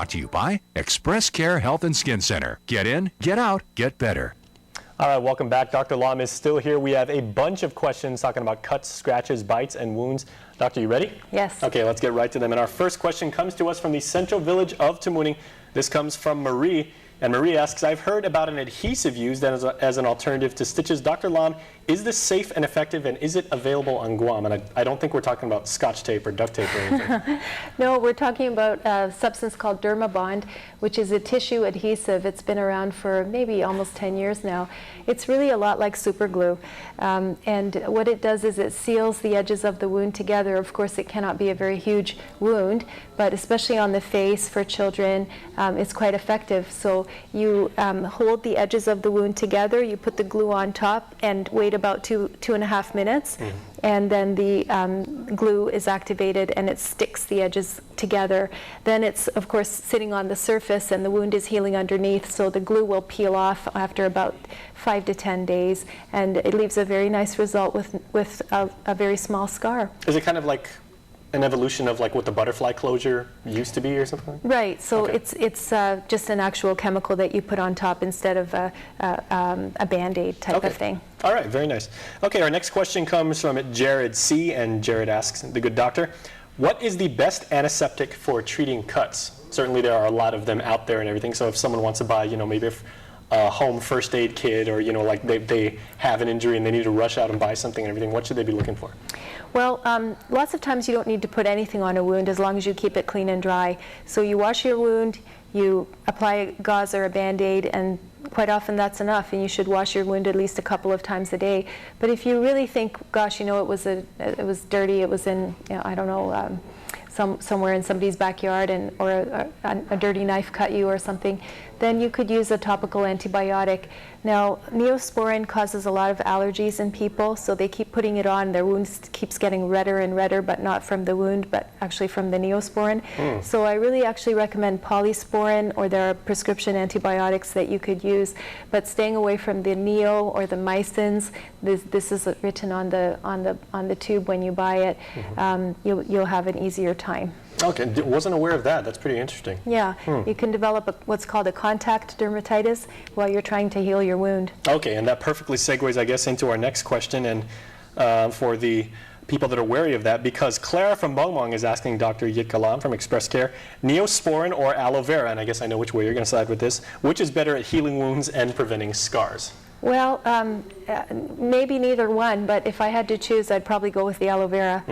Brought to you by Express Care Health and Skin Center. Get in, get out, get better. All right, welcome back. Dr. Lom is still here. We have a bunch of questions talking about cuts, scratches, bites, and wounds. Doctor, you ready? Yes. Okay, let's get right to them. And our first question comes to us from the central village of Tamuning. This comes from Marie. And Marie asks, I've heard about an adhesive used as an alternative to stitches. Dr. Lom, is this safe and effective, and is it available on Guam? And I don't think we're talking about Scotch tape or duct tape or anything. No, we're talking about a substance called Dermabond, which is a tissue adhesive. It's been around for maybe almost 10 years now. It's really a lot like super glue. And what it does is it seals the edges of the wound together. Of course, it cannot be a very huge wound, but especially on the face for children, it's quite effective. So you hold the edges of the wound together, you put the glue on top, and wait about 2.5 minutes. And then the glue is activated and it sticks the edges together. Then it's, of course, sitting on the surface and the wound is healing underneath, so the glue will peel off after about 5 to 10 days, and it leaves a very nice result with a very small scar. Is it kind of like an evolution of like what the butterfly closure used to be or something? Right, so okay. it's just an actual chemical that you put on top instead of a Band-Aid type of thing. All right, very nice. Okay, our next question comes from Jared C., and Jared asks the good doctor, what is the best antiseptic for treating cuts? Certainly there are a lot of them out there and everything, so if someone wants to buy, maybe a home first aid kit, or like they have an injury and they need to rush out and buy something and everything, what should they be looking for? Well, lots of times you don't need to put anything on a wound as long as you keep it clean and dry. So you wash your wound, you apply a gauze or a Band-Aid, and quite often that's enough, and you should wash your wound at least a couple of times a day. But if you really think, gosh, it was dirty, it was in, I don't know, somewhere in somebody's backyard, or a dirty knife cut you or something, then you could use a topical antibiotic. Now, Neosporin causes a lot of allergies in people, so they keep putting it on. Their wound keeps getting redder and redder, but not from the wound, but actually from the Neosporin. So I really actually recommend Polysporin, or there are prescription antibiotics that you could use, but staying away from the Neo or the Mycins. This is written on the tube when you buy it. You'll have an easier time. Okay, wasn't aware of that. That's pretty interesting. Yeah, you can develop what's called a contact dermatitis while you're trying to heal your wound. Okay, and that perfectly segues, I guess, into our next question, and for the people that are wary of that, because Clara from Bongmong is asking Dr. Jitka Lom from Express Care, Neosporin or aloe vera, and I guess I know which way you're going to side with this, which is better at healing wounds and preventing scars? Well, maybe neither one, but if I had to choose, I'd probably go with the aloe vera.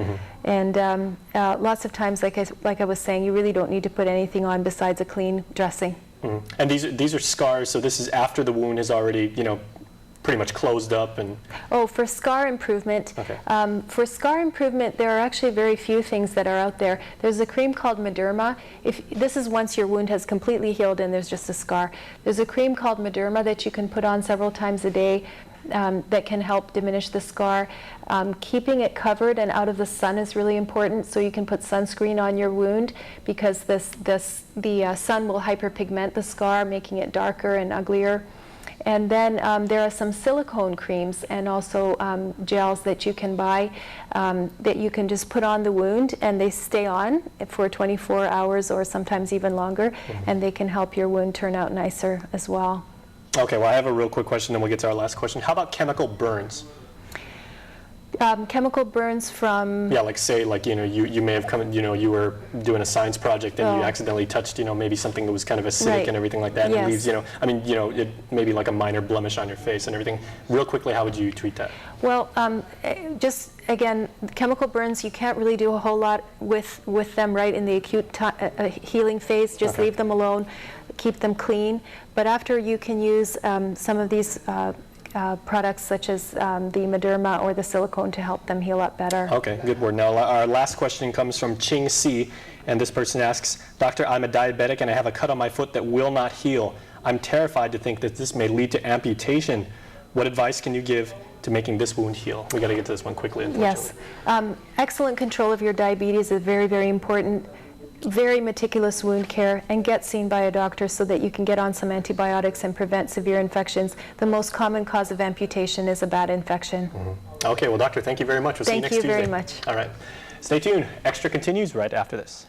And lots of times, like I was saying, you really don't need to put anything on besides a clean dressing. And these are scars, so this is after the wound has already, pretty much closed up and... Oh, for scar improvement, there are actually very few things that are out there. There's a cream called Mederma. This is once your wound has completely healed and there's just a scar. There's a cream called Mederma that you can put on several times a day that can help diminish the scar. Keeping it covered and out of the sun is really important, so you can put sunscreen on your wound, because the sun will hyperpigment the scar, making it darker and uglier. And then there are some silicone creams and also gels that you can buy that you can just put on the wound, and they stay on for 24 hours or sometimes even longer, and they can help your wound turn out nicer as well. Okay, well, I have a real quick question, then we'll get to our last question. How about chemical burns? Chemical burns from... Yeah, like say, you may have come, you were doing a science project and you accidentally touched, maybe something that was kind of acidic and everything like that, and it leaves, it may be like a minor blemish on your face and everything. Real quickly, how would you treat that? Well, just, again, chemical burns, you can't really do a whole lot with them right in the acute healing phase. Just leave them alone, keep them clean. But after, you can use some of these products such as the Mederma or the silicone to help them heal up better. Okay, good word. Now our last question comes from Ching C, and this person asks, Doctor, I'm a diabetic and I have a cut on my foot that will not heal. I'm terrified to think that this may lead to amputation. What advice can you give to making this wound heal? We got to get to this one quickly, unfortunately. Yes. Excellent control of your diabetes is very, very important. Very meticulous wound care, and get seen by a doctor so that you can get on some antibiotics and prevent severe infections. The most common cause of amputation is a bad infection. Okay, well, doctor, thank you very much. We'll see you next Tuesday. Thank you very much. All right. Stay tuned. Extra continues right after this.